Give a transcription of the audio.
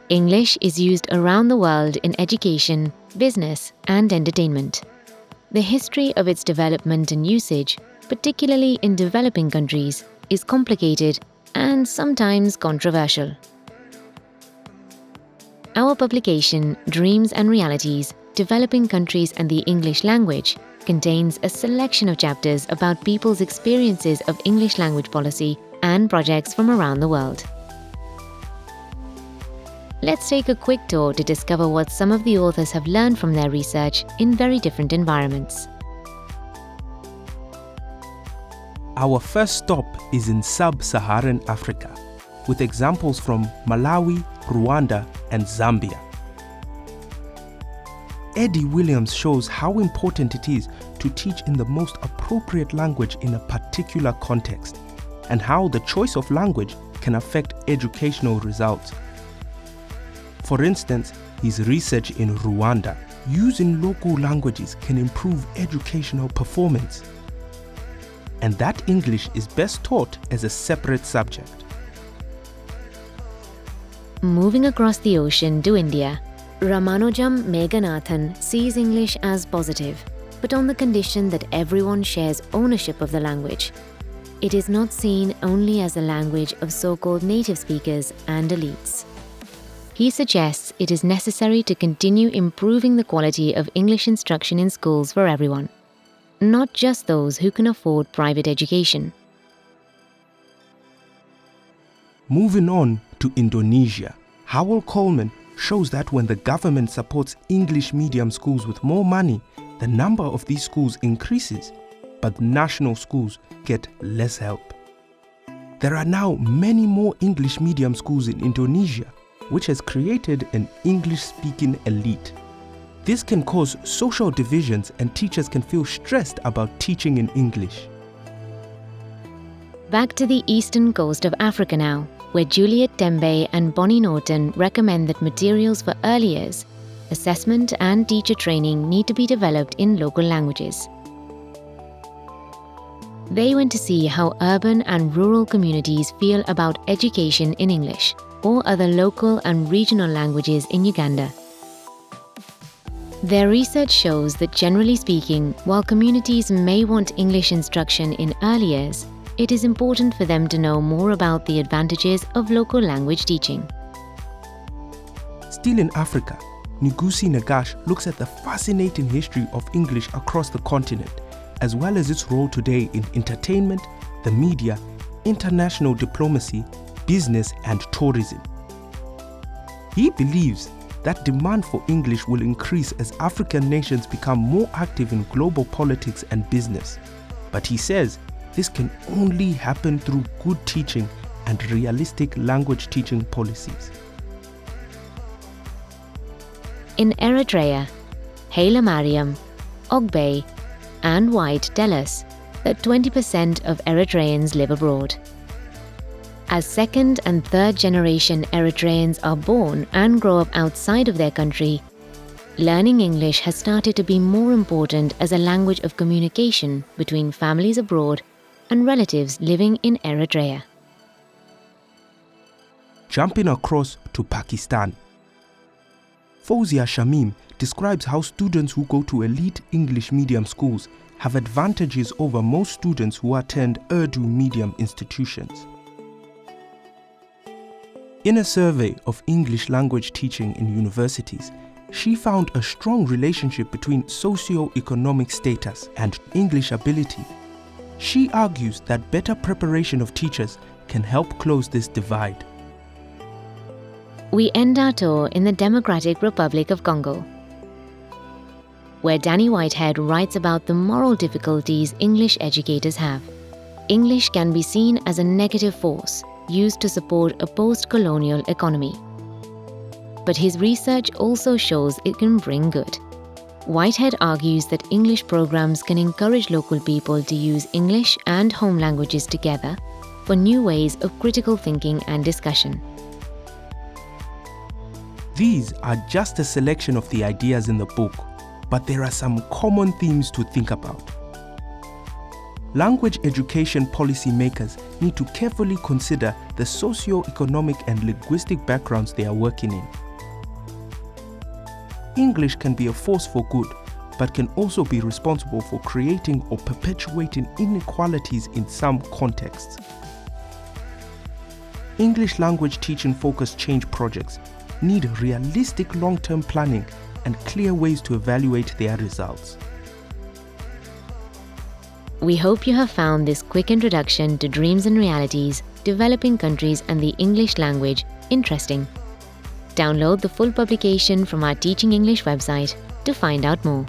English is used around the world in education, business, and entertainment. The history of its development and usage, particularly in developing countries, is complicated and sometimes controversial. Our publication, Dreams and Realities, Developing Countries and the English Language, contains a selection of chapters about people's experiences of English language policy and projects from around the world. Let's take a quick tour to discover what some of the authors have learned from their research in very different environments. Our first stop is in sub-Saharan Africa, with examples from Malawi, Rwanda, and Zambia. Eddie Williams shows how important it is to teach in the most appropriate language in a particular context, and how the choice of language can affect educational results. For instance, his research in Rwanda, using local languages can improve educational performance. And that English is best taught as a separate subject. Moving across the ocean to India, Ramanujam Meghanathan sees English as positive, but on the condition that everyone shares ownership of the language. It is not seen only as a language of so-called native speakers and elites. He suggests it is necessary to continue improving the quality of English instruction in schools for everyone, not just those who can afford private education. Moving on to Indonesia, Hwyel Coleman shows that when the government supports English medium schools with more money, the number of these schools increases, but national schools get less help. There are now many more English medium schools in Indonesia, which has created an English-speaking elite. This can cause social divisions and teachers can feel stressed about teaching in English. Back to the eastern coast of Africa now, where Juliet Tembe and Bonnie Norton recommend that materials for early years, assessment and teacher training need to be developed in local languages. They went to see how urban and rural communities feel about education in English or other local and regional languages in Uganda. Their research shows that generally speaking, while communities may want English instruction in early years, it is important for them to know more about the advantages of local language teaching. Still in Africa, Ngusi Nagash looks at the fascinating history of English across the continent, as well as its role today in entertainment, the media, international diplomacy, business, and tourism. He believes that demand for English will increase as African nations become more active in global politics and business. But he says this can only happen through good teaching and realistic language teaching policies. In Eritrea, Haile Mariam, Ogbay, and White tell us that 20% of Eritreans live abroad. As second and third generation Eritreans are born and grow up outside of their country, learning English has started to be more important as a language of communication between families abroad and relatives living in Eritrea. Jumping across to Pakistan, Fawzia Shamim describes how students who go to elite English medium schools have advantages over most students who attend Urdu medium institutions. In a survey of English language teaching in universities, she found a strong relationship between socio-economic status and English ability. She argues that better preparation of teachers can help close this divide. We end our tour in the Democratic Republic of Congo, where Danny Whitehead writes about the moral difficulties English educators have. English can be seen as a negative force used to support a post-colonial economy. But his research also shows it can bring good. Whitehead argues that English programs can encourage local people to use English and home languages together for new ways of critical thinking and discussion. These are just a selection of the ideas in the book, but there are some common themes to think about. Language education policymakers need to carefully consider the socio-economic and linguistic backgrounds they are working in. English can be a force for good, but can also be responsible for creating or perpetuating inequalities in some contexts. English language teaching-focused change projects need realistic long-term planning and clear ways to evaluate their results. We hope you have found this quick introduction to dreams and realities, developing countries and the English language interesting. Download the full publication from our Teaching English website to find out more.